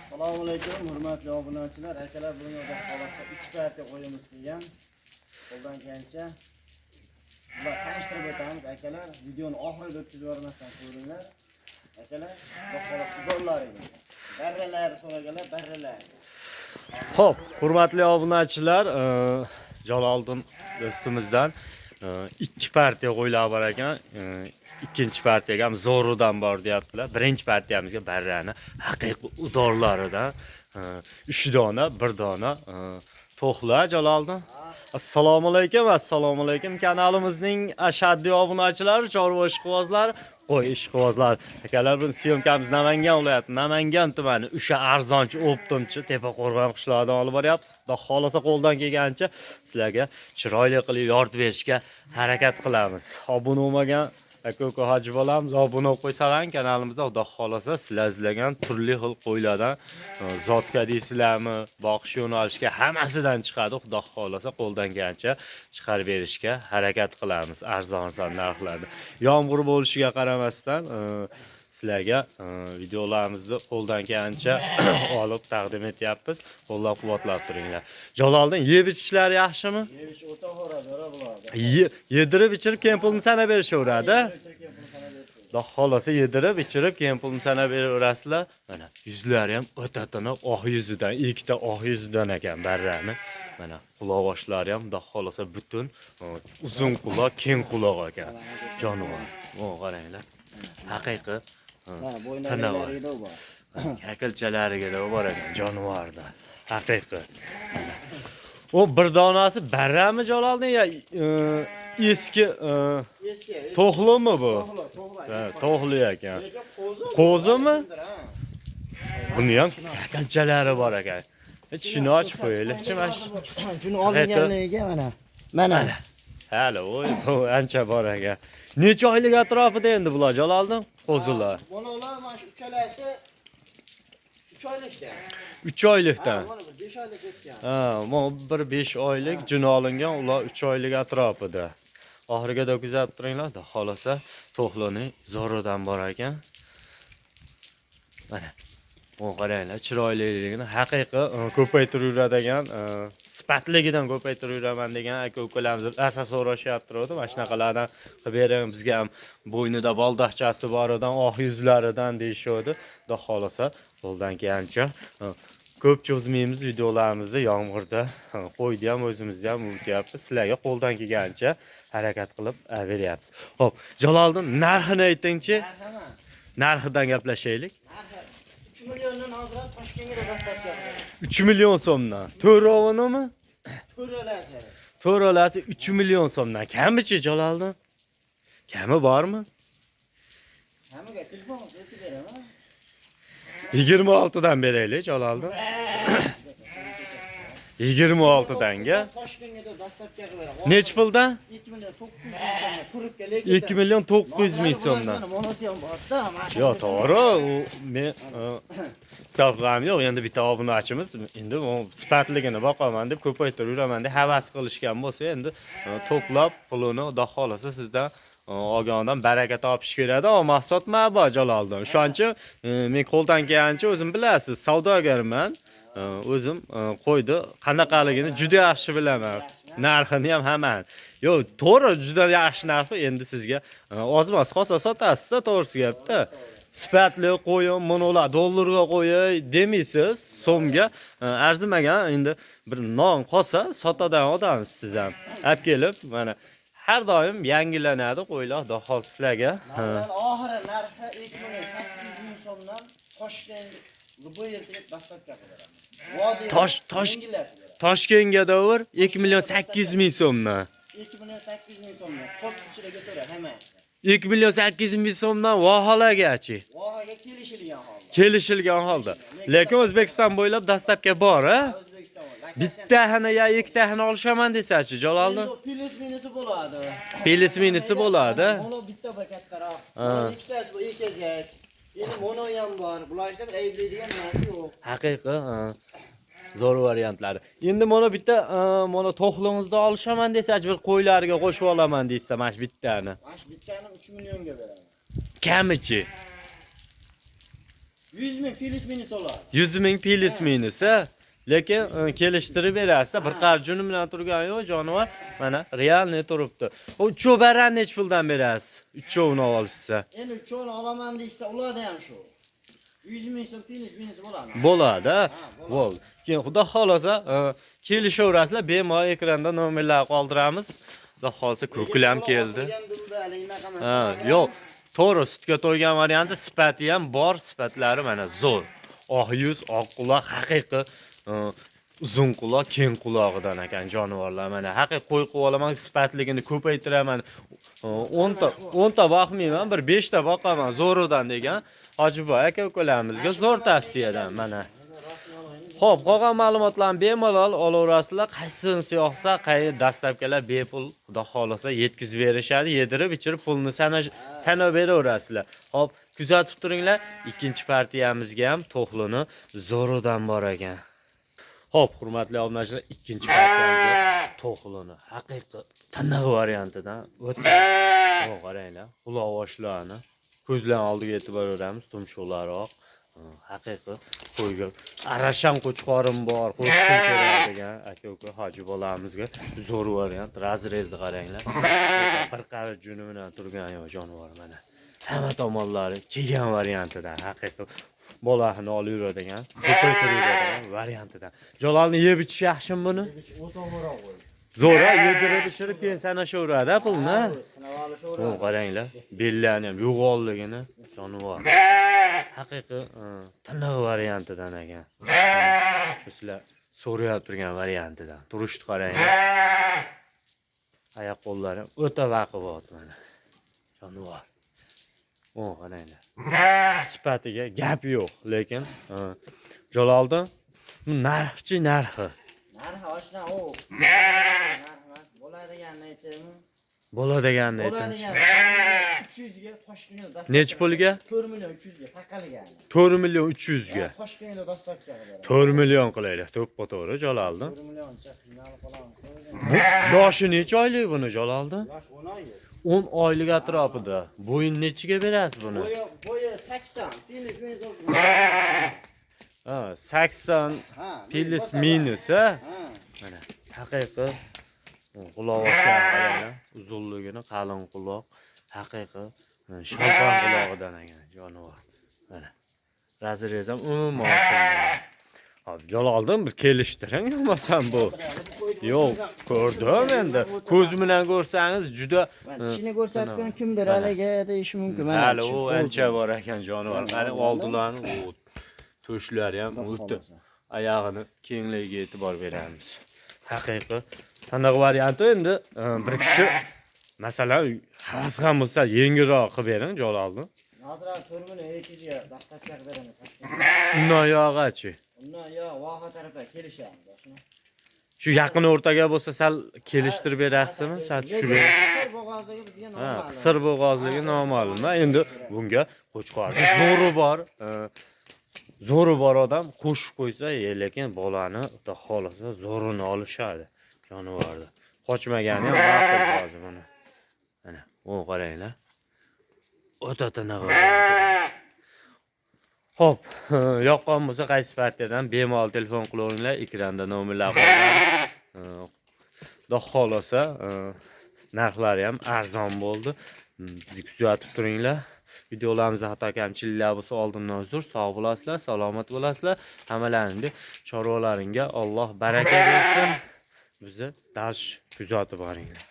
Assalomu alaykum, hurmatli obunachilar. Akalar, bugun o'zi xohlasa 2 partiya qo'yimiz kelgan. Qo'ldan kelgancha sizlar tanishtirib o'tamiz. Akalar, videoni oxiriga o'tkazib yubormasdan ko'ringlar. Akalar, xudo xolasa dollar edi. Barralar so'raganlar, barralar. Xo'p, hurmatli obunachilar, Jaloliddin do'stimizdan 2 partiya qo'ylar bor ekan. Ikkinchi partiyaga ham zo'rudan bor deyaptilar. Birinchi partiyamizga barrani haqiqiy udorlaridan 3 dona, 1 dona to'xla Jaloliddin. Assalomu alaykum. Kanalimizning ashaddiy obunachilari, chorva ishqibozlari, qo'y ishqibozlari. Akalar, bu syomkamiz Namangan viloyati, Namangan tumani, o'sha arzonchi Optimchi Tepaqo'rg'on qishlog'idan olib boryapmiz. Xudo xolasa qo'ldan kelgancha sizlarga chiroyli qilib yordam berishga harakat qilamiz. Obuna bo'lmagan aka hoji bolamiz obuna bo'lib qo'ysalar kanalimizda, xudo xolasa sizlar izlagan turli xil qo'ylardan zotka deysizlarmi, boqish yo'nalishga hammasidan chiqadi. Xudo xolasa qo'ldan kelgancha chiqarib berishga harakat qilamiz arzon narxlarda. Yomg'ir bo'lishiga qaramasdan sizlarga videolarimizni qo'ldan kelgancha olib taqdim etyapmiz. Qo'llab-quvvatlab turinglar. Jaloliddin, yeb ichishlar yaxshimi? Yeb ichish o'ta xo'ra bo'ladi. Yedirib ichirib keyin pulni sanab berishaveradi. Xudo xolasa yedirib ichirib keyin pulni sanab beraverasizlar. Mana yuzlari ham o'ta tiniq, oq yuzidan, ikkita oq yuzidan ekan barrani. Mana quloq boshlari ham xudo xolasa butun, uzun quloq, keng quloq ekan. Jonivor. Qaranglar. Haqiqiy bo'ynalariga bor. Kakilchalariga da bor ekan jonivorda. Haqiqiy. O bir donasi barrami Jaloliddin ya eski to'xlimi bu? To'xli ekan. Qo'zimi? Buni ham kakilchalari bor ekan. Shuni ochib qo'yaylik. Shuni olinganligiga mana. Hali bu ancha bor ekan. Necha oylik atrofida endi bular Jaloliddin? Qo'zilar. Mana ular mana shu uchalasi 3 oylikdan. 3 oylikdan. Mana 5 oylik o'tgan. Bir 5 oylik juni olingan, ular 3 oylik atrofida. Oxiriga da kuzatib turinglar, xudo xolasa to'xlining zo'ridan bor ekan. Mana. Qaranglar, chiroyliligini haqiqiy ko'paytirib yuradigan, sifatligidan ko'paytirib yuraman degan aka-ukalarimiz rosa so'rashyapti. Mana shunaqalardan qilib bering, bizga ham bo'ynida boldoqchasi boridan, oq yuzlaridan deyishadi. Xudo xolasa qo'ldan kelgancha ko'p cho'zmaymiz videolarimizni, yomg'irda qo'ydi ham o'zimizni ham unutyapmiz. Sizlarga qo'ldan kelgancha harakat qilib beryapmiz. Xo'p, Jaloliddin, narxini aytingchi. Narxidan gaplashaylik. 3 milliondan hozir Toshkentga dastlabki. 3 million so'mdan. To'rovini? To'ralasi. To'ralasi 3 million so'mdan. Kamichi Jaloliddin? Kami bormi? Kamiga telefon qilib beraman. 26 dan beraylik Jaloliddin. 26 danga. Toshkentga dastlabki qilib beraman. Nech puldan? 2 million 900 ming so'mga turibga lekin 2 million 900 ming so'mdan. Monosi ham borda. Yo, to'g'ri, u men kavg'am yo'q. Endi bitta obunachimiz endi u sifatligini boqaman deb ko'paytirib yuraman deb havas qilishgan bo'lsa, endi to'plab pulini xudo xolasa sizdan olgandan baraka topish kerak. Mahsulot ma'bor Jaloliddin. O'shancha men qo'ldan kelgancha o'zim bilasiz, savdogarman. O'zim qo'ydi qanaqaligini juda yaxshi bilaman. Narxini ham hamma. Yo, to'g'ri, juda yaxshi narxi. Endi sizga ozmas qo'sa sotasiz-da, to'g'risi gapda. Sifatli qo'yim, monolar dollarga qo'yay demaysiz, so'mga arzimagan endi bir non qo'sa sotadigan odamsiz siz ham. Olib kelib, mana har doim yangilanadi qo'ylar, xudo xolasa sizlarga. Oxiri narxi 2800 ming so'mdan Toshkent bu yerga dastlabki qilib Toshkentga davr 2 million 800 ming so'mdan. 2 million 800 ming so'mdan. Qo'p ichiraga to'ra hamma. 2 million 800 ming so'mdan vaholagachi. Vohaga kelishilgan holda. Kelishilgan holda. Lekin O'zbekiston bo'ylab dastlabki bor, a? Bittahini yo ikkitahini olishaman desachi, Jaloliddin. Pilis minisi bo'ladi. Pilis minisi bo'ladi. Mono bitta kattaroq. Ikkitasi bu ekazak. Endi mono ham bor. Bularda bir ayblaydigan narsa yo'q. Haqiqiy, zo'r variantlari. Endi mana bitta mana to'xlingizni olishaman desachi, bir qo'ylarga qo'shib olaman deysa, mana shu bittani. Mana shu bittani 3 millionga beraman. Kamichi? 100 ming plus minus oladi. 100 ming plus minus, lekin kelishtirib berasiz. Bir qarjuni bilan turgani yo'q, jonivor. Mana realni turibdi. O cho'baran nech puldan berasiz? Uchovini olishsa. Endi uchovini olaman deysa, ularda ham shu. 100 ming so'm plus minus bo'ladi. Bo'ladi. Bo'ldi. Keyin xudo xolasa kelishaverasizlar, bemalol ekranda nomerlarni qoldiramiz. Xudo xolasa ko'klam keldi. Yo'q, to'g'ri, sutga to'ygan varianti sifati ham bor, sifatlari mana zo'r. Oq yuz, oq quloq, haqiqiy uzun quloq, keng quloqidan ekan jonivorlar. Mana haqiqiy qo'y qilib olaman, sifatligini ko'paytiraman. 10 ta boqmayman, bir 5 ta boqaman zo'ridan degan Hojiboy aka ukalarimizga zo'r tavsiyadan mana. Xo'p, qolgan ma'lumotlarni bemalol olaverasizlar. Qaysinisi yoqsa, qaysi dastlabkilar bepul xudo xolasa yetkazib berishadi, yedirib, ichirib pulni sanab beraverasizlar. Xo'p, kuzatib turinglar. Ikkinchi partiyamizga ham to'xlini zo'ridan bor ekan. Xo'p, hurmatli obunachilar, ikkinchi partiyamizga to'xlini haqiqiy tiniq variantidan o'tdi. Qaranglar, quloq oshlarini ko'zlar oldiga e'tibor beramiz, tumshuqlaroq. Haqiqiy qo'yga arashan qo'chqorim bor, qo'shim kerak degan aka-uka hoji bolamizga zo'r variant, razrezni qaranglar. Bir qarich juni bilan turgan jonivor mana. Hamma tomonlari kelgan variantidan, haqiqiy bolani olib yuradigan, ko'paytirib yuradigan variantidan. Jolalni yeb ichish yaxshimi buni? O'to'g'roq qo'y. Zo'ra yedirib ichirib keyin sanashaveradi pulni. Sinab olishaveradi. Qaranglar, bellani ham yo'g'onligini jonivor. Haqiqiy tiniq variantidan ekan. Sizlar so'rayib turgan variantidan. Turishni qaranglar. Oyoq qo'llari o'ta baquvvat mana. Jonivor. Qaranglar. Sifatiga gap yo'q, lekin Jaloliddin narxchi narxi. Narxi oshna u. Narx bo'ladiganini aytaymi? Bo'ladiganini ayting. 300 ga Toshkentda dastlab. Necha pulga? 4 million 300 ga taqalgan. 4 million 300 ga. Toshkentda dastlabga qiladi. 4 million qilaylik. To'ppa-to'g'ri Jaloliddin. 4 millioncha qiynalib qolamiz. Bu yoshi necha oylik buni Jaloliddin? Yosh 10 oylik. 10 oylik atrofida. Bo'yin nechiga berasiz buni? Bo'yi 80, plus minus. 80 plus minus, Mana haqiqiy quloq oshlari, uzunligini qalin quloq, haqiqiy shalpon qulog'idan ekan jonivor. Mana razrez ham umuman Hop, Jaloliddin bir kelishtiring, bo'lmasam bu. Yo'q, ko'rdim endi. Ko'z bilan ko'rsangiz juda Tishini ko'rsatgan kimdir haliga deyish mumkin. Hali u ancha bor ekan jonivor. Mana oldilarni to'shlari ham o'tdi. Oyog'ini kengligiga e'tibor beramiz. Haqiqiy taniq varianti endi bir kishi masalan havas ham bo'lsa yengilroq qilib bering Jaloliddin. Hozir 4 million 200 ga dastlabga beraman. Undan yog'achi. Undan yo voha tarafga kelishamiz shuni. Shu yaqin o'rtaga bo'lsa sal kelishtirib berasizmi? Sal tushib berasiz. Qisir bo'g'ozligi bizga normal. Qisir bo'g'ozligi noma'lum. Endi bunga qo'chqorni zo'ri bor odam qo'shib qo'ysa, lekin bolani xudo xolasa zo'rini olishadi jonivorda. Qochmagani ham ma'qul hozir buni. Mana, qaranglar. O'ta tiniq. Xo'p, yoqqan bo'lsa qaysi partiyadan bemalol telefon qilaveringlar, ekranda nomerlar qoladi. Xudo xolasa narxlari ham arzon bo'ldi. Bizni kuzatib turinglar. Videolarimizda xato kamchiliklar bo'lsa oldindan uzr. Sog' bo'lasizlar, salomat bo'lasizlar. Hammalaringga, chorvalaringga Alloh baraka bersin. Bizni dars kuzatib boringlar.